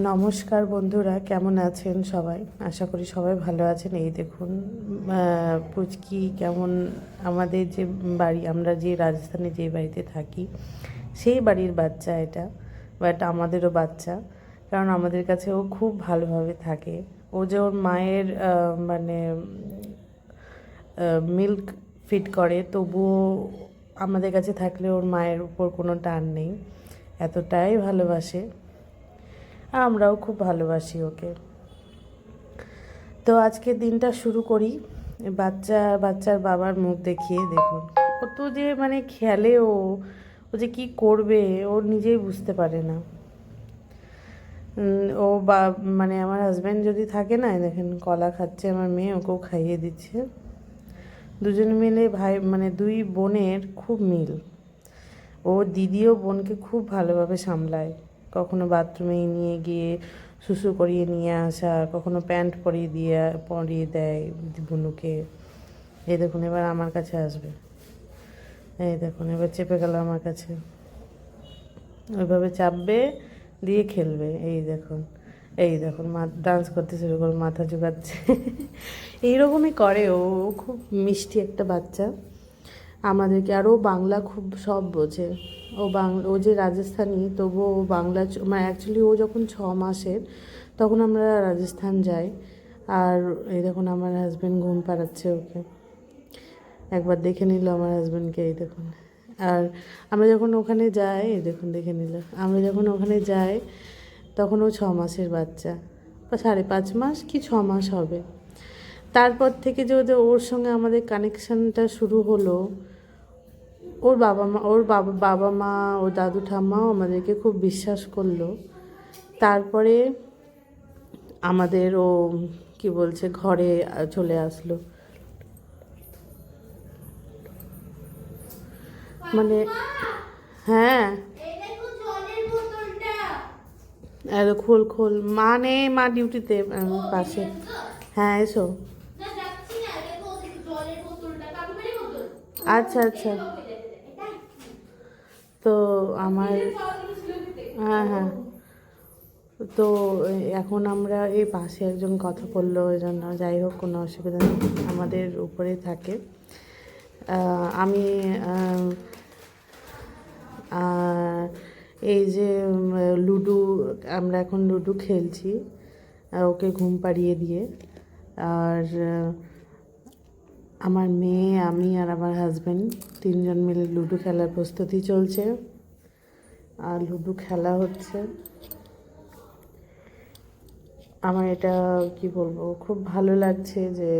নমস্কার বন্ধুরা, কেমন আছেন সবাই? আশা করি সবাই ভালো আছেন। এই দেখুন পুচকি কেমন, আমাদের যে বাড়ি, আমরা যে রাজস্থানে যে বাড়িতে থাকি সেই বাড়ির বাচ্চা এটা, বাট আমাদেরও বাচ্চা। কারণ আমাদের কাছে ও খুব ভালোভাবে থাকে। ও যে ওর মায়ের মানে মিল্ক ফিট করে, তবুও আমাদের কাছে থাকলে ওর মায়ের উপর কোনো টান নেই, এতটাই ভালোবাসে। আমরাও খুব ভালোবাসি ওকে। তো আজকে দিনটা শুরু করি বাচ্চার বাবার মুখ দেখিয়ে। দেখুন কত যে মানে খেলে ও ও যে কী করবে ও নিজেই বুঝতে পারে না। ও মানে আমার হাজব্যান্ড যদি থাকে না, দেখেন কলা খাচ্ছে আমার মেয়ে, ওকেও খাইয়ে দিচ্ছে। দুজনে মিলে ভাই, মানে দুই বোনের খুব মিল। ও দিদিও বোনকে খুব ভালোভাবে সামলায়। কখনো বাথরুমে নিয়ে গিয়ে শুশু করিয়ে নিয়ে আসা, কখনো প্যান্ট পরিয়ে দেয় বুনুকে। এই দেখুন এবার আমার কাছে আসবে, এই দেখুন এবার চেপে গেল আমার কাছে, ওইভাবে চাপবে দিয়ে খেলবে। এই দেখুন ডান্স করতে শুরু করে, মাথা ঝুঁকাচ্ছে। এইরকমই করে ও। খুব মিষ্টি একটা বাচ্চা আমাদেরকে। আর ও বাংলা খুব সব বোঝে। ও যে রাজস্থানী, তবুও ও বাংলা মানে অ্যাকচুয়ালি ও যখন 6 মাসের তখন আমরা রাজস্থান যাই। আর এই দেখুন আমার হাজব্যান্ড ঘুম পাড়াচ্ছে ওকে, একবার দেখে নিল আমার হাজব্যান্ডকে। এই দেখুন। আর আমরা যখন ওখানে যাই, এই দেখুন দেখে নিল, আমরা যখন ওখানে যাই তখন ও 6 মাসের বাচ্চা, বা 5.5 মাস কি 6 মাস হবে। তারপর থেকে যে ওর সঙ্গে আমাদের কানেকশানটা শুরু হলো, ওর বাবা মা ওর দাদু ঠাম্মাও আমাদেরকে খুব বিশ্বাস করলো। তারপরে আমাদের ও কি বলছে ঘরে চলে আসলো। মানে হ্যাঁ, খোল খোল, মা নেই, মা ডিউটিতে পাশে। হ্যাঁ এসো। আচ্ছা আচ্ছা। তো আমার, হ্যাঁ হ্যাঁ, তো এখন আমরা এই পাশে একজন কথা বললো, ওই জন্য যাই হোক কোনো অসুবিধা নেই, আমাদের উপরে থাকে। আমি এই যে লুডো, আমরা এখন লুডো খেলছি ওকে ঘুম পাড়িয়ে দিয়ে। আর আমার মেয়ে, আমি আর আমার হাজব্যান্ড 3জন মিলে লুডো খেলার প্রস্তুতি চলছে। আর লুডো খেলা হচ্ছে। আমার এটা কি বলবো, খুব ভালো লাগছে যে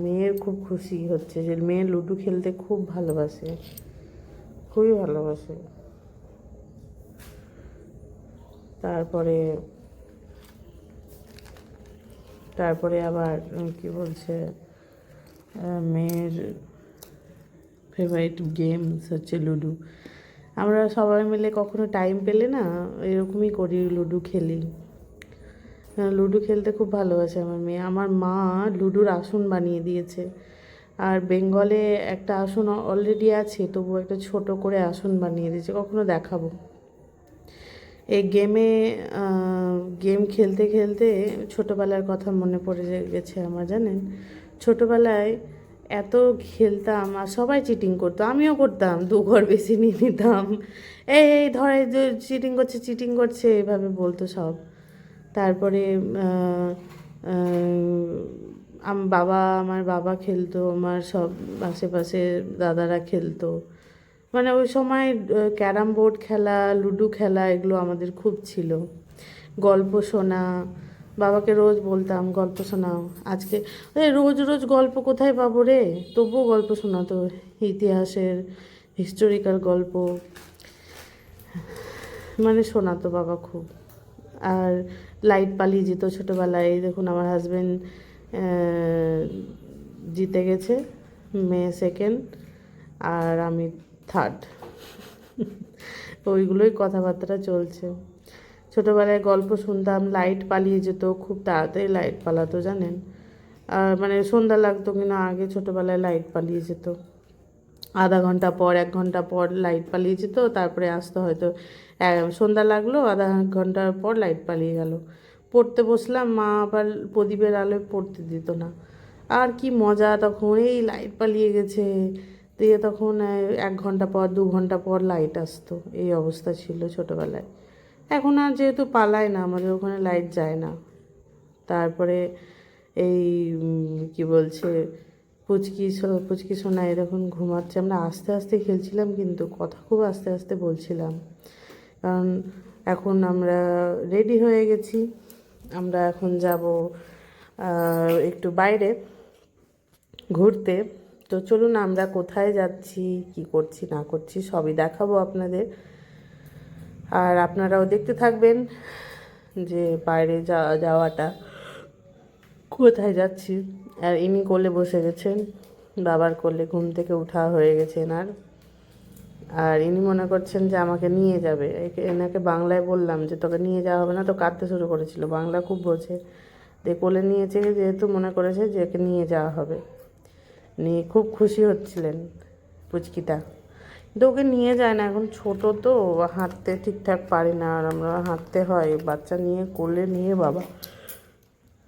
মেয়ের খুব খুশি হচ্ছে যে মেয়ে লুডো খেলতে খুব ভালোবাসে, খুবই ভালোবাসে। তারপরে তারপরে আবার কি বলছে, মেয়ের ফেভারিট গেমস হচ্ছে লুডো। আমরা সবাই মিলে কখনো টাইম পেলে না এরকমই করি, লুডো খেলি। লুডো খেলতে খুব ভালোবাসে আমার মেয়ে। আমার মা লুডোর আসন বানিয়ে দিয়েছে। আর বেঙ্গলে একটা আসন অলরেডি আছে, তবু একটা ছোট করে আসন বানিয়ে দিয়েছে, কখনো দেখাবো। এই গেম খেলতে খেলতে ছোটোবেলার কথা মনে পড়ে গেছে আমার, জানেন। ছোটোবেলায় এত খেলতাম, আর সবাই চিটিং করতো, আমিও করতাম, 2 ঘর বেশি নিয়ে নিতাম। এই ধরে চিটিং করছে চিটিং করছে এভাবে বলতো সব। তারপরে আমার বাবা খেলতো, আমার সব আশেপাশে দাদারা খেলতো। মানে ওই সময় ক্যারাম বোর্ড খেলা, লুডো খেলা, এগুলো আমাদের খুব ছিল। গল্প শোনা, বাবাকে রোজ বলতাম গল্প শোনাও আজকে। রোজ রোজ গল্প কোথায় পাবো রে, তবুও গল্প শোনাতো, ইতিহাসের হিস্টোরিক্যাল গল্প মানে শোনাতো বাবা খুব। আর লাইট পালিয়ে যেত ছোটোবেলায়। এই দেখুন আমার হাজব্যান্ড জিতে গেছে, মেয়ে সেকেন্ড আর আমি থার্ড। ওইগুলোই কথাবার্তা চলছে। ছোটোবেলায় গল্প শুনতাম, লাইট পালিয়ে যেত, খুব তাড়াতাড়ি লাইট পালাতো জানেন। আর মানে সন্ধ্যা লাগতো কিনা আগে ছোটোবেলায় লাইট পালিয়ে যেত। আধা ঘন্টা পর 1 ঘন্টা পর লাইট পালিয়ে যেত, তারপরে আসতো হয়তো সন্ধ্যা লাগলো, আধা ঘন্টা পর লাইট পালিয়ে গেল। পড়তে বসলাম, মা আবার প্রদীপের আলোয় পড়তে দিত না। আর কি মজা তখন, এই লাইট পালিয়ে গেছে দিয়ে তখন 1 ঘন্টা পর 2 ঘন্টা পর লাইট আসতো, এই অবস্থা ছিল ছোটোবেলায়। এখন আর যেহেতু পালায় না, আমাদের ওখানে লাইট যায় না। তারপরে এই কি বলছে পুচকি সোনা এরকম ঘুমাচ্ছে, আমরা আস্তে আস্তে খেলছিলাম কিন্তু কথা খুব আস্তে আস্তে বলছিলাম, কারণ এখন আমরা রেডি হয়ে গেছি। আমরা এখন যাব একটু বাইরে ঘুরতে। তো চলুন আমরা কোথায় যাচ্ছি, কি করছি না করছি সবই দেখাবো আপনাদের, আর আপনারাও দেখতে থাকবেন যে বাইরে যাওয়াটা কোথায় যাচ্ছি। আর ইনি কোলে বসে গেছেন, বাবার কোলে, ঘুম থেকে উঠা হয়ে গেছে এনার। আর ইনি মনে করছেন যে আমাকে নিয়ে যাবে। এনাকে বাংলায় বললাম যে তোকে নিয়ে যাওয়া হবে না, তো কাঁদতে শুরু করেছিল, বাংলা খুব বোঝে। দিয়ে কোলে নিয়েছে, যেহেতু মনে করেছে যে একে নিয়ে যাওয়া হবে, নিয়ে খুব খুশি হচ্ছিলেন পুচকিটা। কিন্তু ওকে নিয়ে যায় না, এখন ছোট তো, হাঁটতে ঠিকঠাক পারি না, আর আমরা হাঁটতে হয় বাচ্চা নিয়ে, কোলে নিয়ে বাবা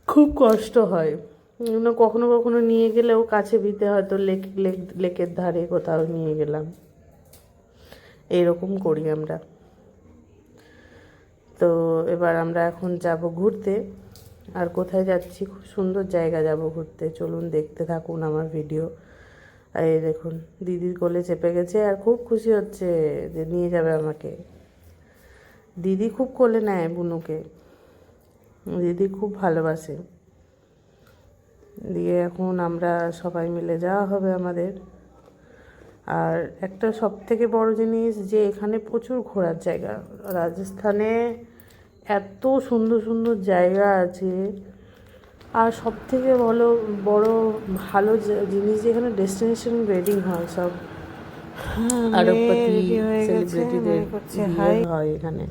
খুব কষ্ট হয়। কখনো কখনো নিয়ে গেলেও কাছে ভিতে হয়তো লেকের ধারে কোথাও নিয়ে গেলাম, এইরকম করি আমরা। তো এবার আমরা এখন যাব ঘুরতে। আর কোথায় যাচ্ছি, খুব সুন্দর জায়গা যাব ঘুরতে, চলুন দেখতে থাকুন আমার ভিডিও। আর এই দেখুন দিদির কোলে চেপে গেছে আর খুব খুশি হচ্ছে যে নিয়ে যাবে আমাকে। দিদি খুব কোলে নেয় বুনুকে, দিদি খুব ভালোবাসে। দিয়ে এখন আমরা সবাই মিলে যাওয়া হবে আমাদের। আর একটা সব থেকে বড় জিনিস যে এখানে প্রচুর ঘোরার জায়গা, রাজস্থানে এত সুন্দর সুন্দর জায়গা আছে। আর সব থেকে ভালো জিনিস যে এখানে ডেস্টিনেশন ওয়েডিং হয়, সব আরবপতি সেলিব্রিটিদের বিয়ে হয় এখানে,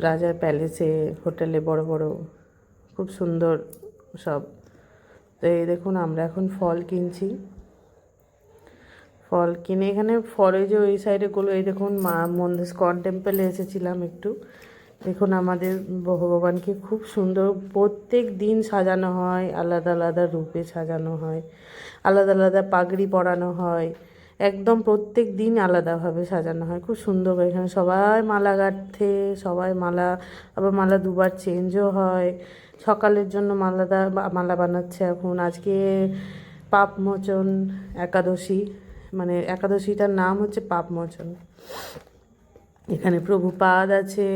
রাজার প্যালেসে, হোটেলে, বড় বড়, খুব সুন্দর সব। তো এই দেখুন আমরা এখন ফল কিনছি, ফল কিনে এখানে ফলে যে ওই সাইডে গুলো, এই দেখুন মা মন্দির স্কন টেম্পলে এসেছিলাম একটু। দেখুন আমাদের ভগবানকে খুব সুন্দর প্রত্যেক দিন সাজানো হয়, আলাদা আলাদা রূপে সাজানো হয়, আলাদা আলাদা পাগড়ি পরানো হয়, একদম প্রত্যেক দিন আলাদাভাবে সাজানো হয়, খুব সুন্দর। এখানে সবাই মালা গাঁথে, সবাই মালা, আবার মালা দুবার চেঞ্জও হয়। সকালের জন্য মালা বানাচ্ছে এখন, আজকে পাপমোচন একাদশী, মানে একাদশীটার নাম হচ্ছে পাপমোচন। এখানে প্রভুপাদ আছে,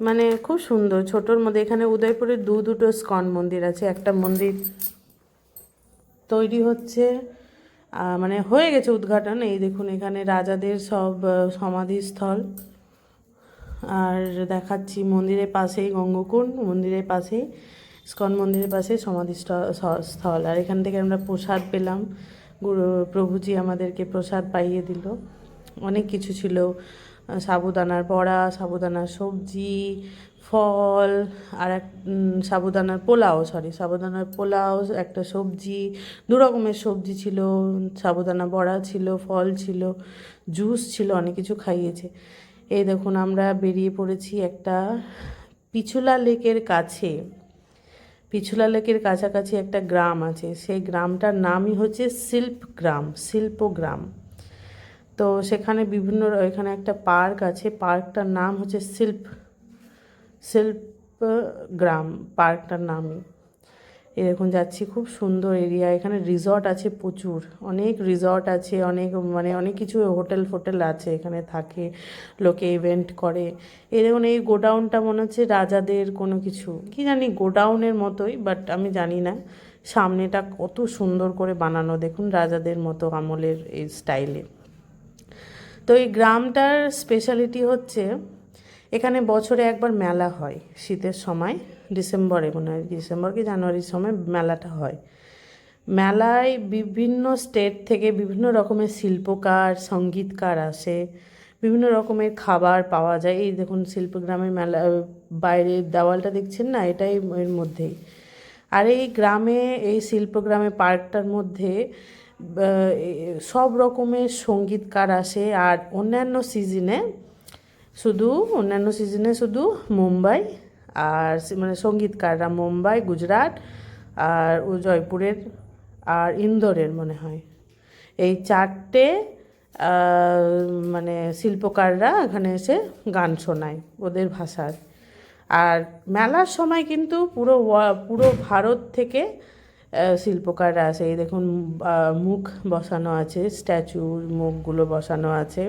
মানে খুব সুন্দর ছোটোর মধ্যে। এখানে উদয়পুরে দুটো স্কন মন্দির আছে, একটা মন্দির তৈরি হচ্ছে, মানে হয়ে গেছে উদ্ঘাটন। এই দেখুন এখানে রাজাদের সব সমাধিস্থল। আর দেখাচ্ছি মন্দিরের পাশেই গঙ্গকুণ্ড, মন্দিরের পাশেই স্কন মন্দিরের পাশে সমাধিস্থল। আর এখান থেকে আমরা প্রসাদ পেলাম, প্রভুজি আমাদেরকে প্রসাদ পাইয়ে দিল, অনেক কিছু ছিল, সাবুদানার বড়া, সাবুদানার সবজি, ফল, আর সাবুদানার পোলাও, একটা সবজি, 2 রকমের সবজি ছিল, সাবুদানা বড়া ছিল, ফল ছিল, জুস ছিল, অনেক কিছু খাইয়েছে। এই দেখুন আমরা বেরিয়ে পড়েছি একটা পিছুলা লেকের কাছাকাছি একটা গ্রাম আছে, সেই গ্রামটার নামই হচ্ছে শিল্পগ্রাম। তো সেখানে এখানে একটা পার্ক আছে, পার্কটার নাম হচ্ছে শিল্পগ্রাম, পার্কটার নামই। এরকম যাচ্ছি, খুব সুন্দর এরিয়া। এখানে রিসর্ট আছে প্রচুর, অনেক রিসর্ট আছে, অনেক কিছু হোটেল আছে, এখানে থাকে লোকে, ইভেন্ট করে। এই দেখুন এই গোডাউনটা মনে হচ্ছে রাজাদের কোনো কিছু, কি জানি, গোডাউনের মতোই, বাট আমি জানি না। সামনেটা কত সুন্দর করে বানানো, দেখুন রাজাদের মতো আমলের এই স্টাইলে। তো এই গ্রামটার স্পেশালিটি হচ্ছে এখানে বছরে একবার মেলা হয়, শীতের সময়, ডিসেম্বরে মনে হয়, ডিসেম্বর কি জানুয়ারির সময় মেলাটা হয়। মেলায় বিভিন্ন স্টেট থেকে বিভিন্ন রকমের শিল্পকার, সঙ্গীতকার আসে, বিভিন্ন রকমের খাবার পাওয়া যায়। এই দেখুন শিল্পগ্রামের মেলা, বাইরের দেওয়ালটা দেখছেন না, এটাই এর মধ্যেই। আর এই গ্রামে, এই শিল্পগ্রামে পার্কটার মধ্যে সব রকমের সঙ্গীতকার আসে। আর অন্যান্য সিজনে শুধু অন্যান্য সিজনে শুধু মুম্বাই আর মানে সঙ্গীতকাররা মুম্বাই, গুজরাট আর জয়পুরের আর ইন্দোরের মনে হয়, এই 4টে মানে শিল্পকাররা এখানে এসে গান শোনায় ওদের ভাষার। আর মেলার সময় কিন্তু পুরো ভারত থেকে শিল্পকাররা আসে। এই দেখুন মুখ বসানো আছে, স্ট্যাচুর মুখগুলো বসানো আছে।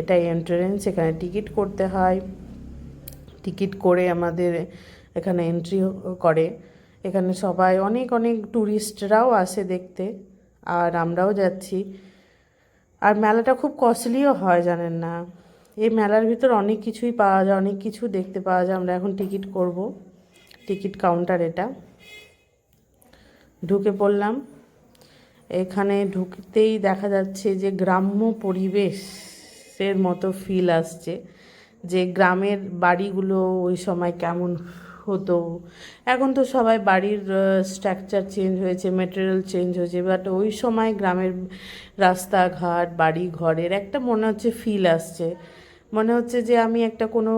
এটাই এন্ট্রান্স, এখানে টিকিট করতে হয়। টিকিট করে আমাদের এখানে এন্ট্রি করে। এখানে সবাই অনেক অনেক ট্যুরিস্টরাও আসে দেখতে, আর আমরাও যাচ্ছি। আর মেলাটা খুব কস্টলিও হয়, জানেন না। এই মেলার ভিতর অনেক কিছুই পাওয়া যায়, অনেক কিছু দেখতে পাওয়া যায়। আমরা এখন টিকিট করব, টিকিট কাউন্টার এটা। ঢুকে পড়লাম। এখানে ঢুকতেই দেখা যাচ্ছে যে গ্রাম্য পরিবেশের মতো ফিল আসছে, যে গ্রামের বাড়িগুলো ওই সময় কেমন হতো। এখন তো সবাই বাড়ির স্ট্রাকচার চেঞ্জ হয়েছে, মেটেরিয়াল চেঞ্জ হয়েছে, বাট ওই সময় গ্রামের রাস্তাঘাট, বাড়ি ঘরের একটা মনে হচ্ছে ফিল আসছে। মনে হচ্ছে যে আমি একটা কোনো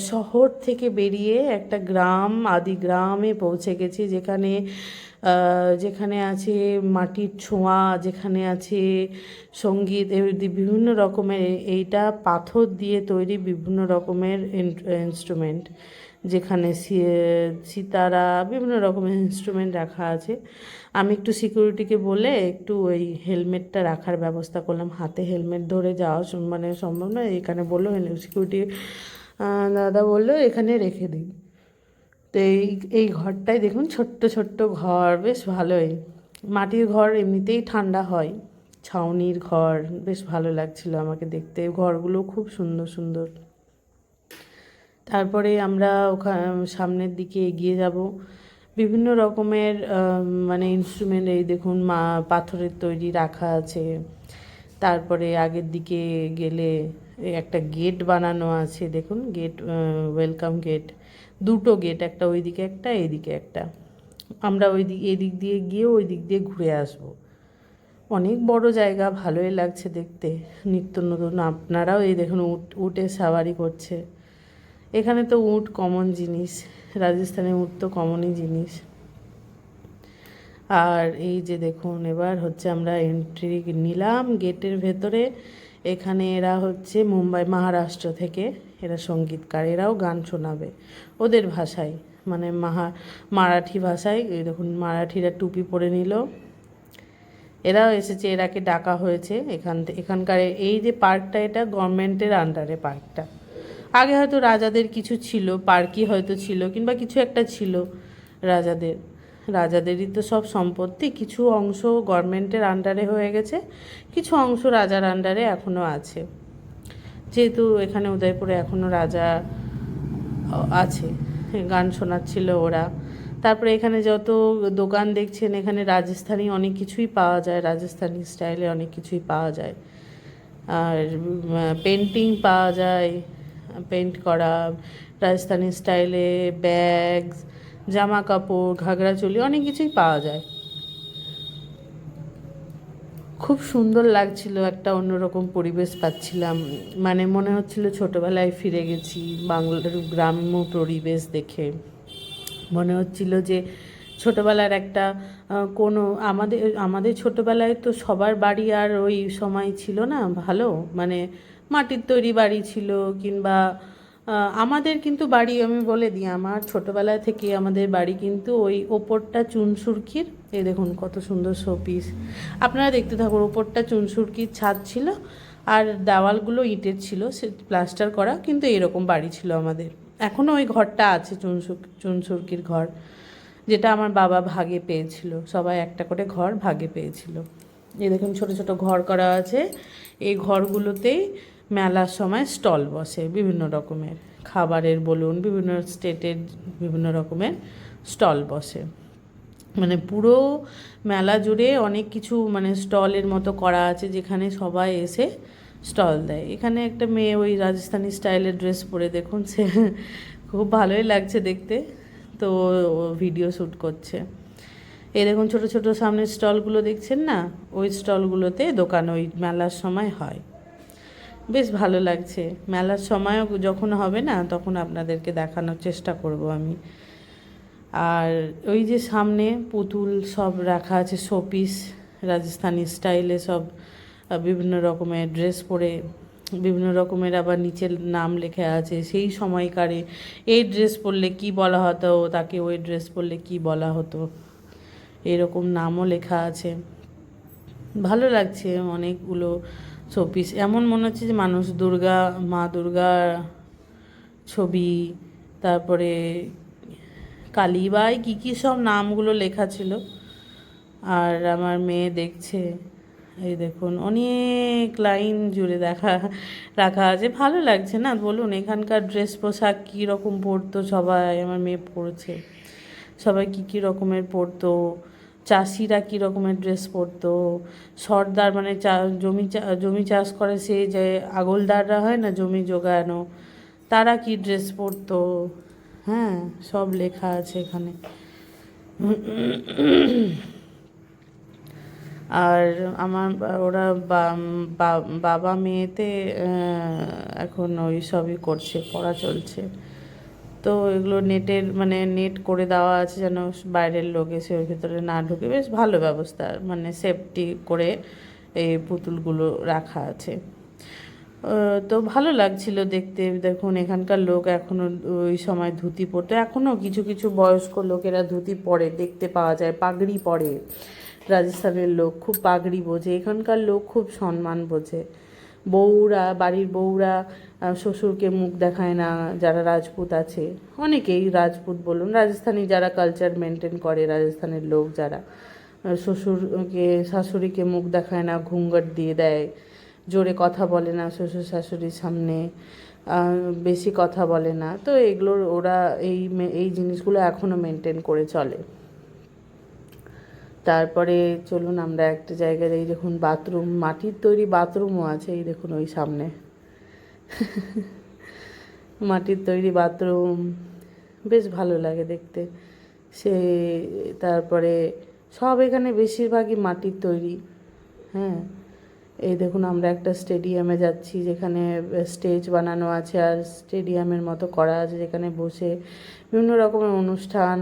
শহর থেকে বেরিয়ে একটা গ্রাম, আদি গ্রামে পৌঁছে গেছি, যেখানে যেখানে আছে মাটির ছোঁয়া, যেখানে আছে সঙ্গীত, বিভিন্ন রকমের, এইটা পাথর দিয়ে তৈরি বিভিন্ন রকমের ইনস্ট্রুমেন্ট, যেখানে সিতারা, বিভিন্ন রকমের ইনস্ট্রুমেন্ট রাখা আছে। আমি একটু সিকিউরিটিকে বলে একটু ওই হেলমেটটা রাখার ব্যবস্থা করলাম। হাতে হেলমেট ধরে যাওয়া মানে সম্ভব নয়। এখানে বললো সিকিউরিটি দাদা বললো এখানে রেখে দিই। তো এই ঘরটায় দেখুন, ছোট্ট ছোট্ট ঘর, বেশ ভালোই। মাটির ঘর এমনিতেই ঠান্ডা হয়, ছাউনির ঘর, বেশ ভালো লাগছিল আমাকে দেখতে। ঘরগুলো খুব সুন্দর সুন্দর। তারপরে আমরা সামনের দিকে এগিয়ে যাব। বিভিন্ন রকমের মানে ইনস্ট্রুমেন্ট, এই দেখুন পাথরের তৈরি রাখা আছে। তারপরে আগের দিকে গেলে একটা গেট বানানো আছে, দেখুন গেট, ওয়েলকাম গেট, দুটো গেট, একটা ওইদিকে একটা, এইদিকে একটা। আমরা এদিক দিয়ে গিয়ে ওই দিক দিয়ে ঘুরে আসব। অনেক বড় জায়গা, ভালোই লাগছে দেখতে, নিত্য নতুন। আপনারাও এই দেখুন উটে সাওয়ারি করছে। এখানে তো উট কমন জিনিস, রাজস্থানে উট তো কমনই জিনিস। আর এই যে দেখুন, এবার হচ্ছে আমরা এন্ট্রি নিলাম গেটের ভেতরে। এখানে এরা হচ্ছে মুম্বাই, মহারাষ্ট্র থেকে এরা সঙ্গীতকার, এরাও গান শোনাবে ওদের ভাষায়, মানে মারাঠি ভাষায়। এই দেখুন মারাঠিরা টুপি পরে নিল, এরাও এসেছে, এরাকে ডাকা হয়েছে। এখানকার এই যে পার্কটা, এটা গভর্নমেন্টের আন্ডারে পার্কটা। আগে হয়তো রাজাদের কিছু ছিল, পার্কই হয়তো ছিল, কিংবা কিছু একটা ছিল রাজাদেরই তো সব সম্পত্তি। কিছু অংশ গভর্নমেন্টের আন্ডারে হয়ে গেছে, কিছু অংশ রাজার আন্ডারে এখনও আছে। যেহেতু এখানে উদয়পুরে এখনও রাজা আছে, গান শোনাচ্ছিল ওরা। তারপরে এখানে যত দোকান দেখছেন, এখানে রাজস্থানী অনেক কিছুই পাওয়া যায়, রাজস্থানী স্টাইলে অনেক কিছুই পাওয়া যায়। আর পেন্টিং পাওয়া যায়, পেন্ট করা রাজস্থানী স্টাইলে, ব্যাগ, জামা কাপড়, ঘাগরা চোলি, অনেক কিছুই পাওয়া যায়। খুব সুন্দর লাগছিল, একটা অন্যরকম পরিবেশ পাচ্ছিলাম, মানে মনে হচ্ছিল ছোটোবেলায় ফিরে গেছি। বাংলার গ্রাম্য পরিবেশ দেখে মনে হচ্ছিল যে ছোটোবেলার একটা কোনো আমাদের ছোটোবেলায় তো সবার বাড়ি আর ওই সময় ছিল না ভালো, মানে মাটির তৈরি বাড়ি ছিল, কিংবা আমাদের কিন্তু বাড়ি, আমি বলে দিই, আমার ছোটোবেলা থেকে আমাদের বাড়ি কিন্তু ওই ওপরটা চুনসুরকির। এই দেখুন কত সুন্দর শোপিস, আপনারা দেখতে থাকুন। ওপরটা চুনসুরকির ছাদ ছিল, আর দেওয়ালগুলো ইটের ছিল, সে প্লাস্টার করা, কিন্তু এরকম বাড়ি ছিল আমাদের। এখনও ওই ঘরটা আছে, চুনসুরকির ঘর, যেটা আমার বাবা ভাগে পেয়েছিল। সবাই একটা করে ঘর ভাগে পেয়েছিল। এই দেখুন ছোট ছোট ঘর করা আছে। এই ঘরগুলোতেই মেলার সময় স্টল বসে, বিভিন্ন রকমের খাবারের বলুন, বিভিন্ন স্টেটের বিভিন্ন রকমের স্টল বসে। মানে পুরো মেলা জুড়ে অনেক কিছু মানে স্টলের মতো করা আছে, যেখানে সবাই এসে স্টল দেয়। এখানে একটা মেয়ে ওই রাজস্থানি স্টাইলের ড্রেস পরে, দেখুন সে খুব ভালোই লাগছে দেখতে, তো ভিডিও শ্যুট করছে। এই দেখুন ছোটো ছোটো সামনের স্টলগুলো দেখছেন না, ওই স্টলগুলোতে দোকান ওই মেলার সময় হয়। বেশ ভালো লাগছে। মেলার সময়ও যখন হবে না তখন আপনাদেরকে দেখানোর চেষ্টা করব আমি। আর ওই যে সামনে পুতুল সব রাখা আছে, শোপিস, রাজস্থানি স্টাইলে সব বিভিন্ন রকমের ড্রেস পরে, বিভিন্ন রকমের আবার নিচের নাম লেখা আছে সেই সময়কারে এই ড্রেস পরলে কি বলা হতো, তাকে ওই ড্রেস পরলে কি বলা হতো, এরকম নামও লেখা আছে। ভালো লাগছে অনেকগুলো শোপিস। এমন মনে হচ্ছে যে মা দুর্গার ছবি, তারপরে কালীবাই কী কী সব নামগুলো লেখা ছিল। আর আমার মেয়ে দেখছে, এই দেখুন অনেক লাইন জুড়ে রাখা আছে। ভালো লাগছে না বলুন? এখানকার ড্রেস পোশাক কী রকম পরতো সবাই, আমার মেয়ে পরেছে, সবাই কী কী রকমের পরতো, চাষিরা কী রকমের ড্রেস পরতো, সর্দার মানে জমি চাষ করে সে যে আগলদাররা হয় না জমি জোগানো, তারা কী ড্রেস পরতো, হ্যাঁ সব লেখা আছে এখানে। আর আমার ওরা বাবা মেয়েতে এখন ওই সবই করছে, পড়া চলছে। তো এগুলো নেট করে দেওয়া আছে যেন বাইরের লোক এসে ওর ভিতরে না ঢুকে। বেশ ভালো ব্যবস্থা, মানে সেফটি করে এই পুতুলগুলো রাখা আছে। তো ভালো লাগছিল দেখতে। দেখুন এখানকার লোক এখনও ওই সময় ধুতি পরতো, এখনও কিছু কিছু বয়স্ক লোকেরা ধুতি পরে দেখতে পাওয়া যায়, পাগড়ি পরে। রাজস্থানের লোক খুব পাগড়ি বোঝে, এখানকার লোক খুব সম্মান বোঝে। বাড়ির বউরা শ্বশুরকে মুখ দেখায় না, যারা রাজপুত আছে, অনেকেই রাজপুত বলুন, রাজস্থানী যারা কালচার মেনটেন করে, রাজস্থানের লোক যারা, শাশুড়িকে মুখ দেখায় না, ঘুঙ্গট দিয়ে দেয়, জোরে কথা বলে না শ্বশুর শাশুড়ির সামনে, বেশি কথা বলে না। তো এগুলোর ওরা এই জিনিসগুলো এখনও মেনটেন করে চলে। তারপরে চলুন আমরা একটা জায়গায়, এই দেখুন বাথরুম, মাটির তৈরি বাথরুমও আছে, এই দেখুন ওই সামনে মাটির তৈরি বাথরুম, বেশ ভালো লাগে দেখতে। তারপরে সব এখানে বেশিরভাগই মাটির তৈরি। হ্যাঁ, এই দেখুন আমরা একটা স্টেডিয়ামে যাচ্ছি যেখানে স্টেজ বানানো আছে আর স্টেডিয়ামের মতো করা আছে, যেখানে বসে বিভিন্ন রকমের অনুষ্ঠান।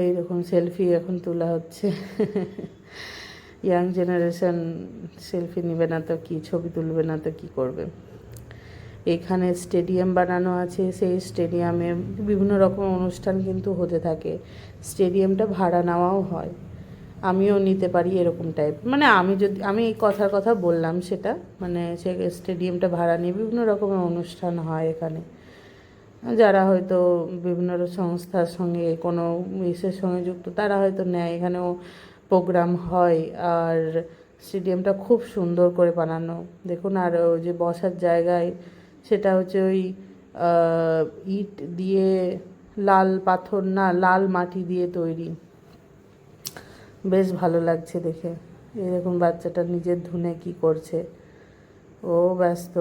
এই রকম সেলফি এখন তোলা হচ্ছে ইয়াং জেনারেশন সেলফি নেবে না তো কি, ছবি তুলবে না তো কি করবে। এখানে স্টেডিয়াম বানানো আছে, সেই স্টেডিয়ামে বিভিন্ন রকম অনুষ্ঠান কিন্তু হতে থাকে। স্টেডিয়ামটা ভাড়া নেওয়াও হয়, আমিও নিতে পারি এরকম টাইপ। মানে আমি এই কথা বললাম সেটা, মানে সে স্টেডিয়ামটা ভাড়া নিয়ে বিভিন্ন রকমের অনুষ্ঠান হয় এখানে। যারা হয়তো বিভিন্ন সংস্থার সঙ্গে কোনো ইসের সঙ্গে যুক্ত, তারা হয়তো নেয়, এখানেও প্রোগ্রাম হয়। আর স্টেডিয়ামটা খুব সুন্দর করে বানানো দেখুন। আর ওই যে বসার জায়গায়, সেটা হচ্ছে ওই ইট দিয়ে, লাল পাথর না লাল মাটি দিয়ে তৈরি, বেশ ভালো লাগছে দেখে। এরকম বাচ্চাটা নিজের ধুনে কি করছে, ও ব্যস্ত,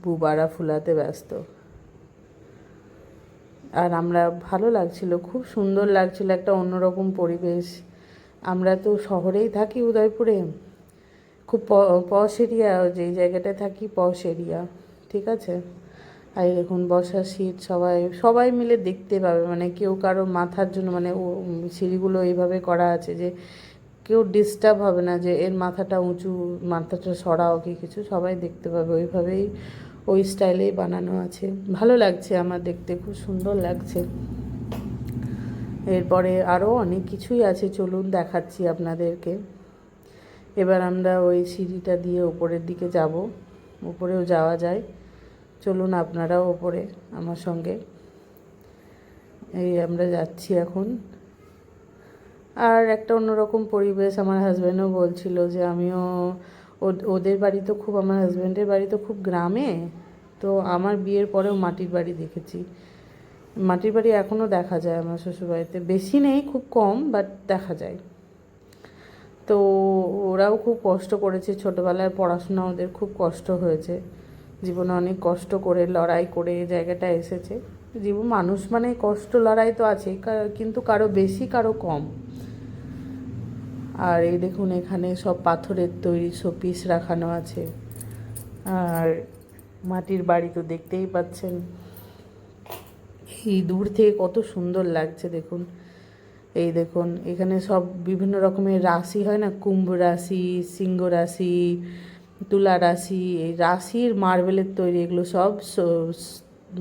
বুবারা ফুলাতে ব্যস্ত। আর আমরা ভালো লাগছিল, খুব সুন্দর লাগছিল, একটা অন্যরকম পরিবেশ। আমরা তো শহরেই থাকি উদয়পুরে, খুব পশ এরিয়া, যেই জায়গাটায় থাকি পশ এরিয়া, ঠিক আছে। আর দেখুন বসার সিট সবাই মিলে দেখতে পাবে, মানে কেউ কারো মাথার জন্য, মানে সিঁড়িগুলো এইভাবে করা আছে যে কেউ ডিস্টার্ব হবে না, যে এর মাথাটা উঁচু, মাথাটা সরাও কি কিছু, সবাই দেখতে পাবে ওইভাবেই, ওই স্টাইলেই বানানো আছে। ভালো লাগছে আমার দেখতে, খুব সুন্দর লাগছে। এরপরে আরও অনেক কিছুই আছে, চলুন দেখাচ্ছি আপনাদেরকে। এবার আমরা ওই সিঁড়িটা দিয়ে ওপরের দিকে যাব, উপরেও যাওয়া যায়, চলুন আপনারাও ওপরে আমার সঙ্গে। এই আমরা যাচ্ছি এখন। আর একটা অন্যরকম পরিবেশ, আমার হাজব্যান্ডও বলছিল যে আমিও, ওদের বাড়ি তো খুব, আমার হাজব্যান্ডের বাড়ি তো খুব গ্রামে, তো আমার বিয়ের পরেও মাটির বাড়ি দেখেছি। মাটির বাড়ি এখনও দেখা যায় আমার শ্বশুরবাড়িতে, বেশি নেই, খুব কম, বাট দেখা যায়। তো ওরাও খুব কষ্ট করেছে ছোটোবেলায়, পড়াশোনা ওদের খুব কষ্ট হয়েছে, জীবনে অনেক কষ্ট করে লড়াই করে এই জায়গাটা এসেছে। মানুষ মানে কষ্ট লড়াই তো আছে, কিন্তু কারো বেশি কারো কম। আর এই দেখুন এখানে সব পাথরের তৈরি শোপিস রাখানো আছে। আর মাটির বাড়ি তো দেখতেই পাচ্ছেন, এই দূর থেকে কত সুন্দর লাগছে দেখুন। এই দেখুন এখানে সব বিভিন্ন রকমের রাশি হয় না, কুম্ভ রাশি, সিংহ রাশি, তুলা রাশি, এই রাশির মার্বেলের তৈরি এগুলো সব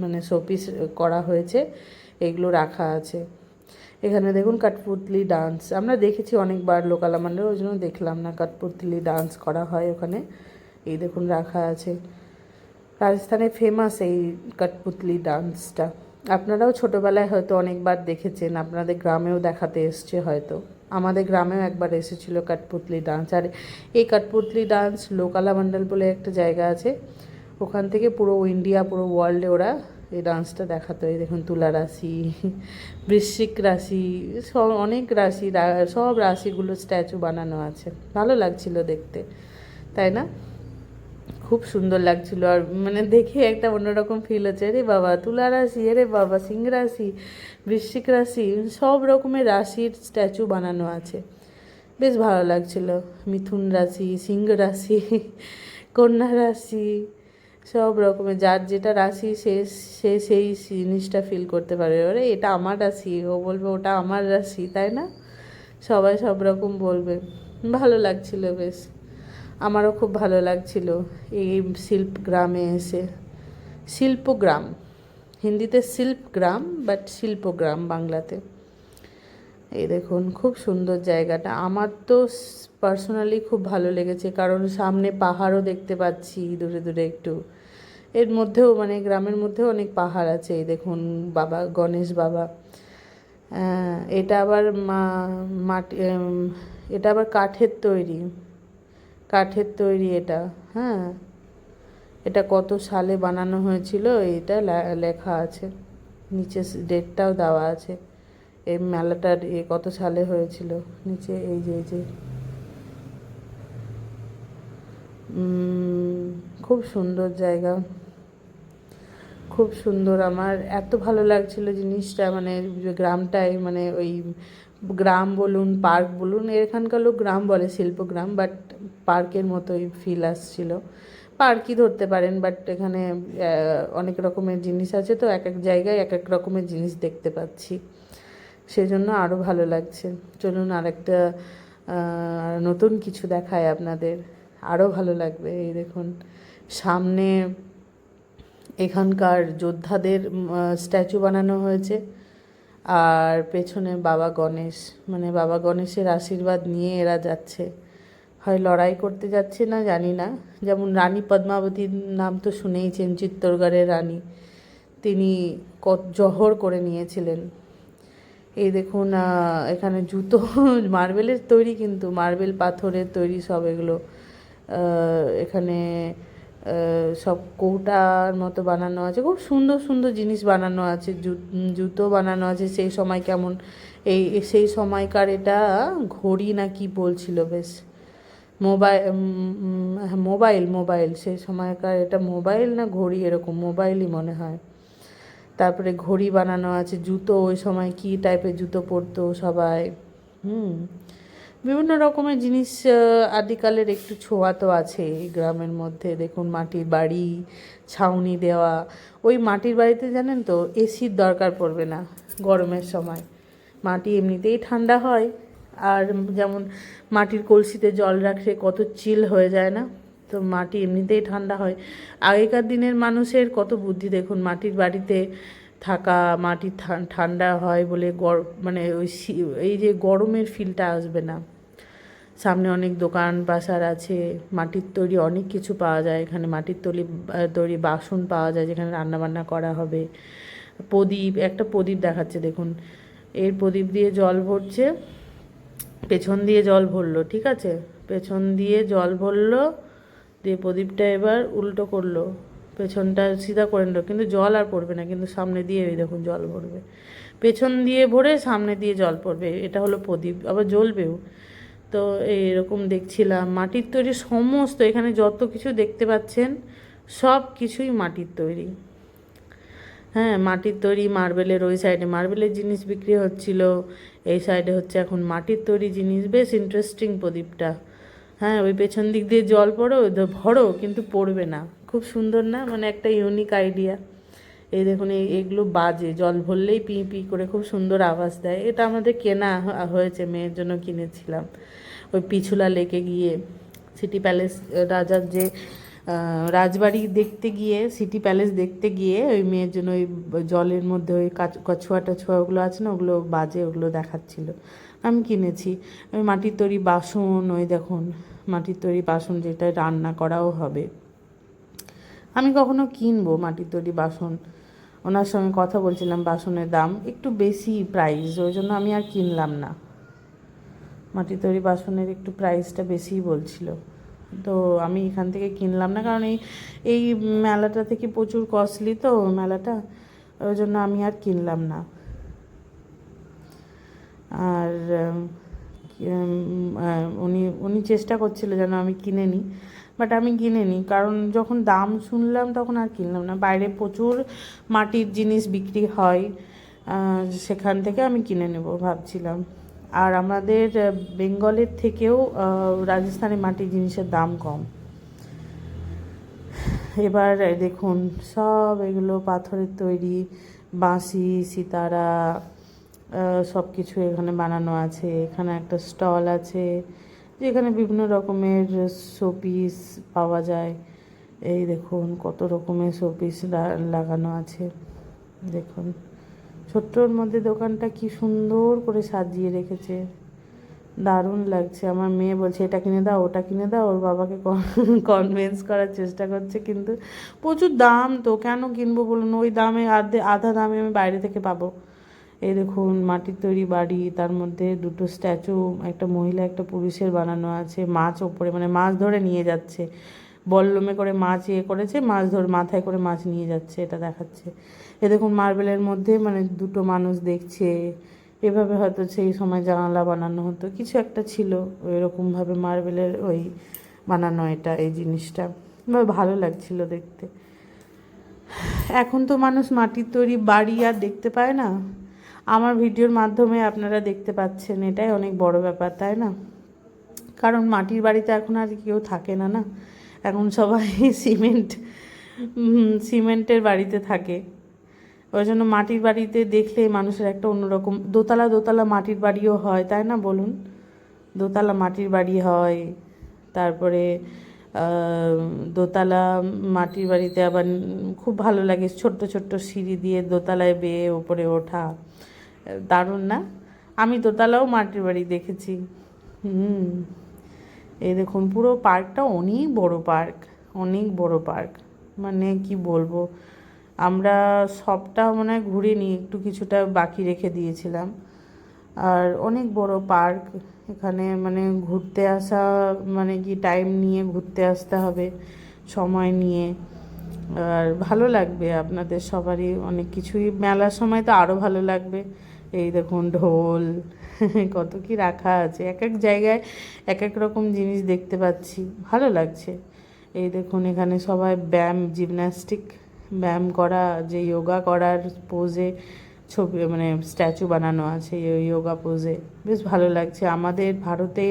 মানে শোপিস করা হয়েছে, এগুলো রাখা আছে। এখানে দেখুন কাঠপুতলি ডান্স আমরা দেখেছি অনেকবার লোকালামান্ডে, ওই জন্য দেখলাম না, কাঠপুতলি ডান্স করা হয় ওখানে, এই দেখুন রাখা আছে। রাজস্থানে ফেমাস এই কাঠপুতলি ডান্সটা, আপনারাও ছোটোবেলায় হয়তো অনেকবার দেখেছেন, আপনাদের গ্রামেও দেখাতে এসছে হয়তো, আমাদের গ্রামেও একবার এসেছিলো কাঠপুতলি ডান্স। আর এই কাঠপুতলি ডান্স লোকালামান্ডাল বলে একটা জায়গা আছে, ওখান থেকে পুরো ইন্ডিয়া পুরো ওয়ার্ল্ডে ওরা এই ডান্সটা দেখাতো। এই দেখুন তুলা রাশি, বৃশ্চিক রাশি, সব অনেক রাশি, সব রাশিগুলো স্ট্যাচু বানানো আছে, ভালো লাগছিল দেখতে, তাই না? খুব সুন্দর লাগছিল। আর মানে দেখে একটা অন্যরকম ফিল হচ্ছে, রে বাবা তুলা রাশি, রে বাবা সিংহ রাশি, বৃশ্চিক রাশি, সব রকমের রাশির স্ট্যাচু বানানো আছে, বেশ ভালো লাগছিল। মিথুন রাশি, সিংহ রাশি, কন্যা রাশি, সব রকমের যার যেটা রাশি সে সে সেই জিনিসটা ফিল করতে পারে, ওরে এটা আমার রাশি, ও বলবে ওটা আমার রাশি, তাই না? সবাই সব রকম বলবে, ভালো লাগছিল বেশ, আমারও খুব ভালো লাগছিল এই শিল্পগ্রামে এসে। শিল্পগ্রাম হিন্দিতে শিল্পগ্রাম, বাট শিল্পগ্রাম বাংলাতে। এই দেখুন খুব সুন্দর জায়গাটা, আমার তো পার্সোনালি খুব ভালো লেগেছে, কারণ সামনে পাহাড়ও দেখতে পাচ্ছি দূরে দূরে একটু, এর মধ্যেও মানে গ্রামের মধ্যেও অনেক পাহাড় আছে। এই দেখুন বাবা গণেশ বাবা, এটা আবার মাটি, এটা আবার কাঠের তৈরি, কাঠের তৈরি এটা, হ্যাঁ এটা কত সালে বানানো হয়েছিল এটা লেখা আছে, নিচে ডেটটাও দেওয়া আছে, এই মেলাটার কত সালে হয়েছিল নিচে, এই যে খুব সুন্দর জায়গা, খুব সুন্দর, আমার এত ভালো লাগছিল জিনিসটা, মানে গ্রামটাই মানে ওই গ্রাম বলুন পার্ক বলুন, এখানকার লোক গ্রাম বলে শিল্পগ্রাম, বাট পার্কের মতোই ফিল আসছিল, পার্কই ধরতে পারেন, বাট এখানে অনেক রকমের জিনিস আছে, তো এক এক জায়গায় এক এক রকমের জিনিস দেখতে পাচ্ছি, সেজন্য আরও ভালো লাগছে। চলুন আরেকটা নতুন কিছু দেখায় আপনাদের, আরও ভালো লাগবে। এই দেখুন সামনে এখানকার যোদ্ধাদের স্ট্যাচু বানানো হয়েছে, আর পেছনে বাবা গণেশ, মানে বাবা গণেশের আশীর্বাদ নিয়ে এরা যাচ্ছে, হয় লড়াই করতে যাচ্ছে না জানি না, যেমন রানী পদ্মাবতীর নাম তো শুনেইছেন, চিত্তরগড়ের রানী, তিনি জহর করে নিয়েছিলেন। এই দেখুন এখানে জুতো মার্বেলের তৈরি, কিন্তু মার্বেল পাথরের তৈরি সব এগুলো, এখানে সব কৌটার মতো বানানো আছে, খুব সুন্দর সুন্দর জিনিস বানানো আছে, জুতো বানানো আছে সেই সময় কেমন, এই সেই সময়কার এটা ঘড়ি না কি বলছিল বেশ, মোবাইল মোবাইল সেই সময়কার এটা মোবাইল না ঘড়ি, এরকম মোবাইলই মনে হয়। তারপরে ঘড়ি বানানো আছে, জুতো ওই সময় কী টাইপের জুতো পরতো সবাই, বিভিন্ন রকমের জিনিস, আদিকালের একটু ছোঁয়া তো আছে এই গ্রামের মধ্যে। দেখুন মাটির বাড়ি, ছাউনি দেওয়া, ওই মাটির বাড়িতে জানেন তো এসির দরকার পড়বে না গরমের সময়, মাটি এমনিতেই ঠান্ডা হয়, আর যেমন মাটির কলসিতে জল রাখলে কত চিল হয়ে যায় না, তো মাটি এমনিতেই ঠান্ডা হয়। আগেকার দিনের মানুষের কত বুদ্ধি দেখুন, মাটির বাড়িতে থাকা, মাটি ঠান্ডা হয় বলে মানে ওই এই যে গরমের ফিলটা আসবে না। সামনে অনেক দোকান পাশার আছে, মাটির তৈরি অনেক কিছু পাওয়া যায় এখানে, মাটির তৈরি বাসন পাওয়া যায় যেখানে রান্নাবান্না করা হবে। প্রদীপ, একটা প্রদীপ দেখাচ্ছে দেখুন, এর প্রদীপ দিয়ে জল ভরছে, পেছন দিয়ে জল ভরলো, ঠিক আছে, পেছন দিয়ে জল ভরলো, দিয়ে প্রদীপটা এবার উল্টো করলো, পেছনটা সিধা করে নিল, কিন্তু জল আর পড়বে না, কিন্তু সামনে দিয়ে এই দেখুন জল ভরবে, পেছন দিয়ে ভরে সামনে দিয়ে জল পড়বে, এটা হলো প্রদীপ, আবার জ্বলবেও। তো এইরকম দেখছিলাম মাটির তৈরি সমস্ত, এখানে যত কিছু দেখতে পাচ্ছেন সব কিছুই মাটির তৈরি, হ্যাঁ মাটির তৈরি। মার্বেলের ওই সাইডে মার্বেলের জিনিস বিক্রি হচ্ছিল, এই সাইডে হচ্ছে এখন মাটির তৈরি জিনিস, বেশ ইন্টারেস্টিং প্রদীপটা, হ্যাঁ, ওই পেছন দিক দিয়ে জল ভরো কিন্তু পড়বে না। খুব সুন্দর না, মানে একটা ইউনিক আইডিয়া। এই দেখুন, এগুলো বাজে, জল ভরলেই পি পি করে খুব সুন্দর আওয়াজ দেয়। এটা আমাদের কেনা হয়েছে, মেয়ের জন্য কিনেছিলাম। ওই পিছুলা লেকে গিয়ে সিটি প্যালেস, রাজার যে রাজবাড়ি দেখতে গিয়ে, সিটি প্যালেস দেখতে গিয়ে ওই মেয়ের জন্য ওই জলের মধ্যে ওই কছুয়া টছুয়া ওগুলো আছে না, ওগুলো বাজে, ওগুলো দেখাচ্ছিল। আমি কিনেছি। ওই মাটির তৈরি বাসন, ওই দেখুন মাটির তৈরি বাসন, যেটা রান্না করাও হবে। আমি কখনো কিনবো মাটির তৈরি বাসন? ওনার সঙ্গে কথা বলছিলাম, বাসনের দাম একটু বেশি প্রাইস, ওই জন্য আমি আর কিনলাম না। মাটির তৈরি বাসনের একটু প্রাইসটা বেশিই বলছিল, তো আমি এখান থেকে কিনলাম না, কারণ এই মেলাটা থেকে প্রচুর কস্টলি তো মেলাটা, ওই জন্য আমি আর কিনলাম না। আর উনি উনি চেষ্টা করছিল যেন আমি কিনে নিই, বাট আমি কিনে নিই, কারণ যখন দাম শুনলাম তখন আর কিনলাম না। বাইরে প্রচুর মাটির জিনিস বিক্রি হয়, সেখান থেকে আমি কিনে নেব ভাবছিলাম। আর আমাদের বেঙ্গলের থেকেও রাজস্থানে মাটির জিনিসের দাম কম। এবার দেখুন, সব এগুলো পাথরের তৈরি, বাঁশি, সিতারা, সব কিছু এখানে বানানো আছে। এখানে একটা স্টল আছে যেখানে বিভিন্ন রকমের শোপিস পাওয়া যায়। এই দেখুন কত রকমের শোপিস লাগানো আছে। দেখুন ছোট্টর মধ্যে দোকানটা কি সুন্দর করে সাজিয়ে রেখেছে, দারুণ লাগছে। আমার মেয়ে বলছে এটা কিনে দাও, ওটা কিনে দাও, ওর বাবাকে কনভিন্স করার চেষ্টা করছে, কিন্তু প্রচুর দাম, তো কেন কিনবো বলুন? ওই দামে আধা দামে আমি বাইরে থেকে পাবো। এই দেখুন মাটির তৈরি বাড়ি, তার মধ্যে দুটো স্ট্যাচু, একটা মহিলা একটা পুরুষের বানানো আছে। মাছ ওপরে, মানে মাছ ধরে নিয়ে যাচ্ছে, বল্লমে করে মাছ করেছে, মাছ ধরে মাথায় করে মাছ নিয়ে যাচ্ছে, এটা দেখাচ্ছে। এ দেখুন মার্বেলের মধ্যে মানে দুটো মানুষ দেখছে, এভাবে হয়তো সেই সময় জানালা বানানো হতো, কিছু একটা ছিল ওইরকমভাবে মার্বেলের ওই বানানো এটা, এই জিনিসটা ভালো লাগছিল দেখতে। এখন তো মানুষ মাটির তৈরি বাড়ি আর দেখতে পায় না, আমার ভিডিওর মাধ্যমে আপনারা দেখতে পাচ্ছেন, এটাই অনেক বড় ব্যাপার, তাই না? কারণ মাটির বাড়িতে এখন আর কেউ থাকে না, না, এখন সবাই সিমেন্টের বাড়িতে থাকে। ওই জন্য মাটির বাড়িতে দেখলে মানুষের একটা অন্যরকম, দোতলা দোতলা মাটির বাড়িও হয়, তাই না বলুন? দোতলা মাটির বাড়ি হয়, তারপরে দোতলা মাটির বাড়িতে আবার খুব ভালো লাগে ছোট্ট ছোট্ট সিঁড়ি দিয়ে দোতলায় বেয়ে ওপরে ওঠা, দারুণ না? আমি দোতলাও মাটির বাড়ি দেখেছি। এই দেখুন পুরো পার্কটা অনেক বড় পার্ক, অনেক বড় পার্ক, মানে কি বলবো, আমরা সবটা মনে হয় ঘুরিনি, একটু কিছুটা বাকি রেখে দিয়েছিলাম। আর অনেক বড় পার্ক, এখানে মানে ঘুরতে আসা মানে কি টাইম নিয়ে ঘুরতে আসতে হবে, সময় নিয়ে, আর ভালো লাগবে আপনাদের সবারই, অনেক কিছুই মেলার সময় তো আরও ভালো লাগবে। এই দেখুন ঢোল কত কি রাখা আছে, এক এক জায়গায় এক এক রকম জিনিস দেখতে পাচ্ছি, ভালো লাগছে। এই দেখুন এখানে সবাই ব্যায়াম, জিমন্যাস্টিক, ব্যায়াম করা, যে যোগা করার পোজে ছবি মানে স্ট্যাচু বানানো আছে, যোগা পোজে, বেশ ভালো লাগছে। আমাদের ভারতে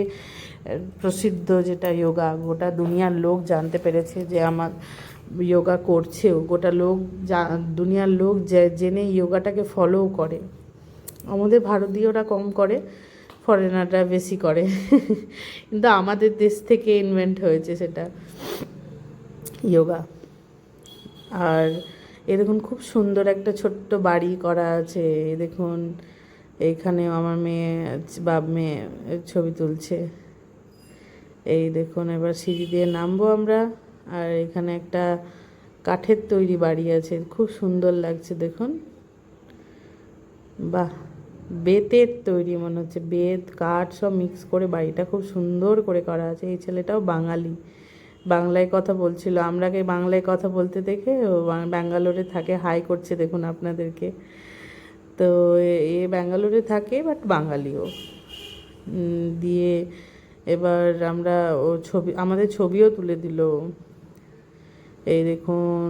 প্রসিদ্ধ যেটা যোগা, গোটা দুনিয়ার লোক জানতে পেরেছে যে আমার যোগা করছেও, গোটা লোক দুনিয়ার লোক জেনে যোগাটাকে ফলোও করে। আমাদের ভারতীয়রা কম করে, ফরেনাররা বেশি করে কিন্তু আমাদের দেশ থেকে ইনভেন্ট হয়েছে সেটা যোগা। আর এ দেখুন খুব সুন্দর একটা ছোট্ট বাড়ি করা আছে, দেখুন এইখানে আমার মেয়ে মেয়ে ছবি তুলছে। এই দেখুন এবার সিঁড়ি দিয়ে নামবো আমরা, আর এখানে একটা কাঠের তৈরি বাড়ি আছে, খুব সুন্দর লাগছে দেখুন, বাহ, বেতের তৈরি মনে হচ্ছে, বেত কাঠ সব মিক্স করে বাড়িটা খুব সুন্দর করে করা আছে। এই ছেলেটাও বাঙালি, বাংলায় কথা বলছিল, আমরাকে বাংলায় কথা বলতে দেখে ও ব্যাঙ্গালোরে থাকে, হাই করছে দেখুন আপনাদেরকে। তো এ ব্যাঙ্গালোরে থাকে বাট বাঙালিও। দিয়ে এবার আমরা আমাদের ছবিও তুলে দিল। এই দেখুন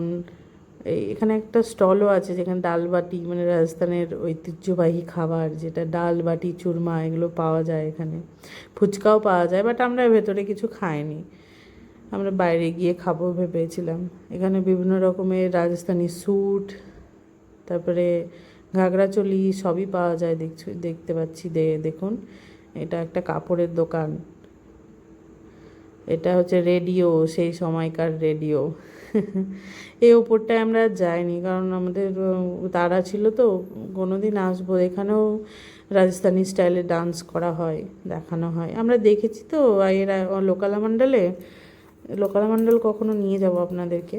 এখানে একটা স্টলও আছে যেখানে ডাল বাটি, মানে রাজস্থানের ঐতিহ্যবাহী খাবার যেটা ডাল বাটি চুরমা, এগুলো পাওয়া যায় এখানে। ফুচকাও পাওয়া যায়, বাট আমরা ভেতরে কিছু খাইনি, আমরা বাইরে গিয়ে খাবো ভেবেছিলাম। এখানে বিভিন্ন রকমের রাজস্থানি স্যুট, তারপরে ঘাগরা চোলি সবই পাওয়া যায়, দেখতে পাচ্ছি। দেখুন, এটা একটা কাপড়ের দোকান। এটা হচ্ছে রেডিও, সেই সময়কার রেডিও। এই ওপরটায় আমরা যাইনি, কারণ আমাদের তাড়া ছিল তো, কোনো দিন আসবো। এখানেও রাজস্থানি স্টাইলে ডান্স করা হয়, দেখানো হয়, আমরা দেখেছি তো এর লোকালামণ্ডলে। লোকালামণ্ডল কখনো নিয়ে যাব আপনাদেরকে।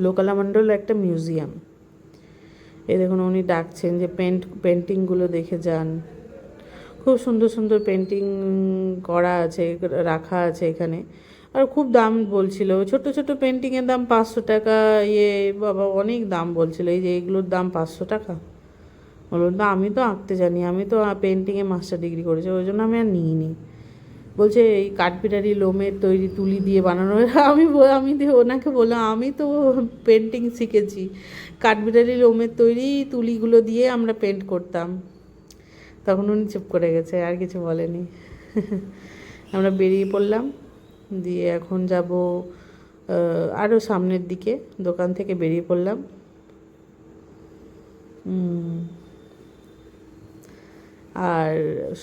লোকালামণ্ডল একটা মিউজিয়াম। এই দেখুন, উনি ডাকছেন যে পেন্টিংগুলো দেখে যান। খুব সুন্দর সুন্দর পেন্টিং করা আছে, রাখা আছে এখানে। আর খুব দাম বলছিল, ছোট ছোট পেন্টিংয়ের দাম 500 টাকা। বাবা, অনেক দাম বলছিল। এই যে এগুলোর দাম 500 টাকা। বলুন না, আমি তো আঁকতে জানি, আমি তো পেন্টিংয়ে মাস্টার ডিগ্রি করেছি, ওই জন্য আমি আর নিইনি। বলছে এই কাঠবিড়ারি লোমের তৈরি তুলি দিয়ে বানানো। আমি ওনাকে বললাম, আমি তো পেন্টিং শিখেছি, কাঠবিড়ারি লোমের তৈরি তুলিগুলো দিয়ে আমরা পেন্ট করতাম। তখন উনি চুপ করে গেছে, আর কিছু বলেনি। আমরা বেরিয়ে পড়লাম, দিয়ে এখন যাব আরও সামনের দিকে। দোকান থেকে বেরিয়ে পড়লাম। আর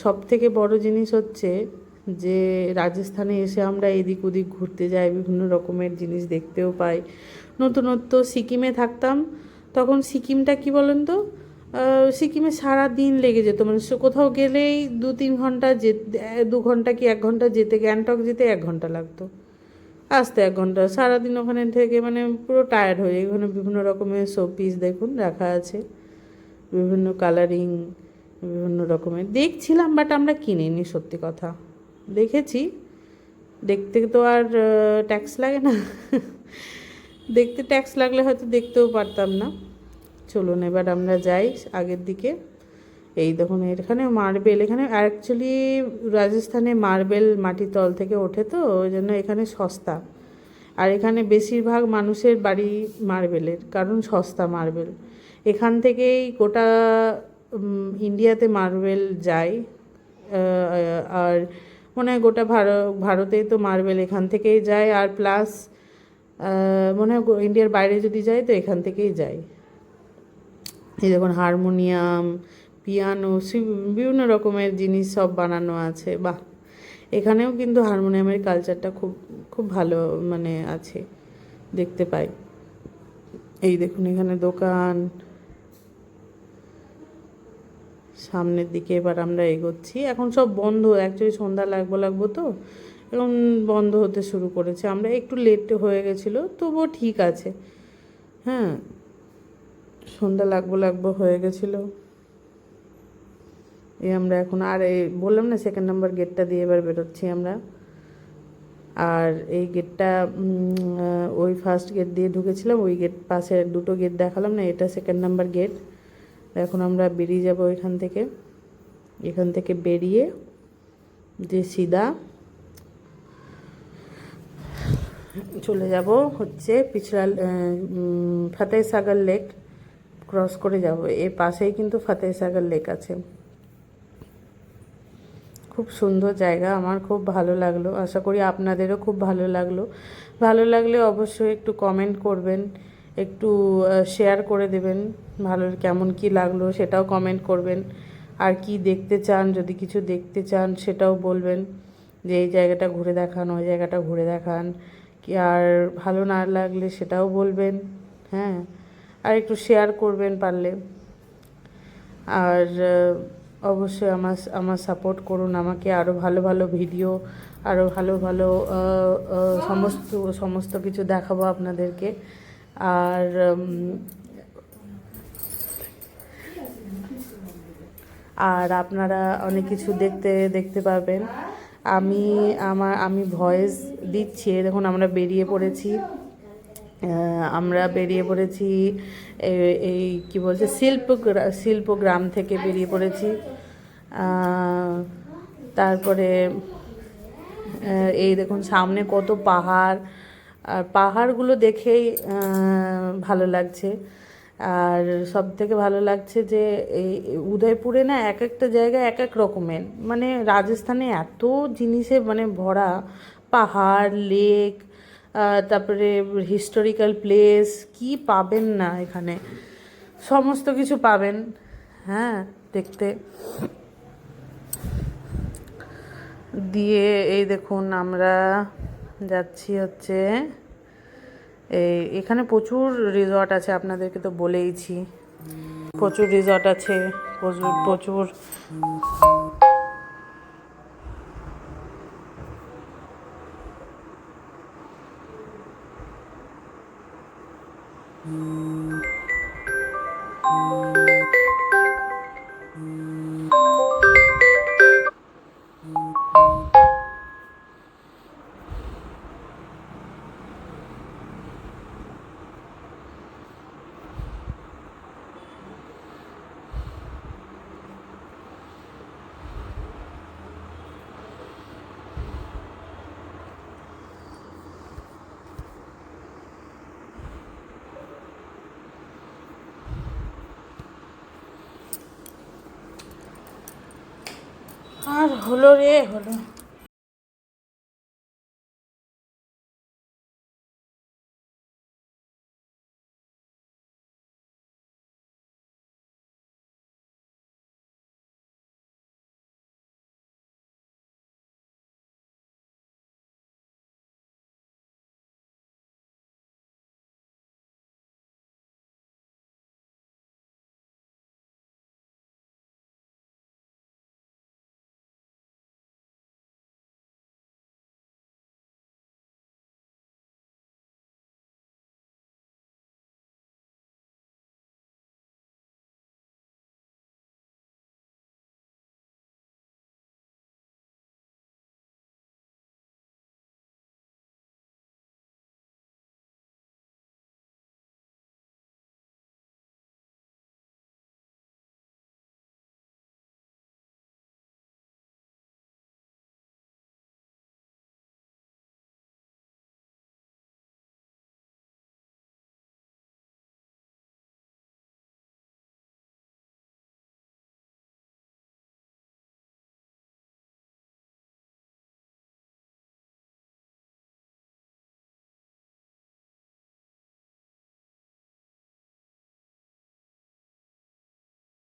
সব থেকে বড় জিনিস হচ্ছে যে রাজস্থানে এসে আমরা এদিক ওদিক ঘুরতে যাই, বিভিন্ন রকমের জিনিস দেখতেও পাই, নতুনত্ব। সিকিমে থাকতাম তখন, সিকিমটা কি বলেন তো, সিকিমে সারা দিন লেগে যেত, মানে কোথাও গেলেই 2-3 ঘন্টা যেতে, 2 ঘন্টা কি 1 ঘন্টা যেতে, গ্যাংটক যেতে 1 ঘন্টা লাগতো, আসতে 1 ঘন্টা। সারাদিন ওখানে থেকে মানে পুরো টায়ার্ড হয়ে যায়। এখানে বিভিন্ন রকমের শোপিস দেখুন রাখা আছে, বিভিন্ন কালারিং, বিভিন্ন রকমের দেখছিলাম, বাট আমরা কিনিনি। সত্যি কথা, দেখেছি, দেখতে তো আর ট্যাক্স লাগে না। দেখতে ট্যাক্স লাগলে হয়তো দেখতেও পারতাম না। চলুন এবার আমরা যাই আগের দিকে। এই দেখুন, এখানে মার্বেল, এখানে অ্যাকচুয়ালি রাজস্থানে মার্বেল মাটির তল থেকে ওঠে, তো ওই জন্য এখানে সস্তা। আর এখানে বেশিরভাগ মানুষের বাড়ি মার্বেলের, কারণ সস্তা মার্বেল। এখান থেকেই গোটা ইন্ডিয়াতে মার্বেল যায়। আর মনে হয় গোটা ভারতেই তো মার্বেল এখান থেকেই যায়। আর প্লাস মনে হয় ইন্ডিয়ার বাইরে যদি যায় তো এখান থেকেই যায়। এই দেখুন, হারমোনিয়াম, পিয়ানো, বিভিন্ন রকমের জিনিস সব বানানো আছে। বাহ, এখানেও কিন্তু হারমোনিয়ামের কালচারটা খুব খুব ভালো মানে আছে, দেখতে পাই। এই দেখুন, এখানে দোকান। সামনের দিকে এবার আমরা এগোচ্ছি। এখন সব বন্ধ, অ্যাকচুয়ালি সন্ধ্যা লাগবো তো, এখন বন্ধ হতে শুরু করেছে। আমরা একটু লেট হয়ে গেছিলো, তবুও ঠিক আছে। হ্যাঁ, সন্ধ্যা লাগবো হয়ে গেছিলো। আমরা এখন, আর বললাম না, 2nd নাম্বার গেটটা দিয়ে এবার বেরোচ্ছি আমরা। আর এই গেটটা ওই ফার্স্ট গেট দিয়ে ঢুকেছিলাম, ওই গেট পাশে 2টো গেট দেখালাম না, এটা 2nd নাম্বার গেট। এখন আমরা বেরিয়ে যাব এখান থেকে বেরিয়ে যে সিধা চলে যাব হচ্ছে ফতেহসাগর লেক ক্রস করে যাব। এর পাশেই কিন্তু ফতেহসাগর লেক আছে। খুব সুন্দর জায়গা, আমার খুব ভালো লাগলো। আশা করি আপনাদেরও খুব ভালো লাগলো। ভালো লাগলে অবশ্যই একটু কমেন্ট করবেন, একটু শেয়ার করে দেবেন, কেমন কি লাগলো সেটাও কমেন্ট করবেন। আর কি দেখতে চান, যদি কিছু দেখতে চান সেটাও বলবেন, যে এই জায়গাটা ঘুরে দেখান, ওই জায়গাটা ঘুরে দেখান। কি আর ভালো না লাগলে সেটাও বলবেন। হ্যাঁ, আর একটু শেয়ার করবেন পারলে। আর অবশ্যই আমার সাপোর্ট করুন, আমাকে আরও ভালো ভালো ভিডিও, আরও ভালো ভালো সমস্ত কিছু দেখাবো আপনাদেরকে। আর আপনারা অনেক কিছু দেখতে পাবেন। আমি ভয়েস দিচ্ছি। দেখুন, আমরা বেরিয়ে পড়েছি এই কি বলছে, শিল্পগ্রাম থেকে বেরিয়ে পড়েছি। তারপরে এই দেখুন, সামনে কত পাহাড়, আর পাহাড়গুলো দেখেই ভালো লাগছে। আর সব থেকে ভালো লাগছে যে এই উদয়পুরে না এক একটা জায়গা এক এক রকমের, মানে রাজস্থানে এত জিনিসে মানে ভরা, পাহাড়, লেক, তারপরে হিস্টোরিক্যাল প্লেস, কি পাবেন না এখানে, সমস্ত কিছু পাবেন। হ্যাঁ, দেখতে দিয়ে এই দেখুন আমরা যাচ্ছি হচ্ছে এখানে প্রচুর রিসর্ট আছে, আপনাদেরকে তো বলেইছি প্রচুর রিসর্ট আছে, প্রচুর প্রচুর। আর হলো রে হলো।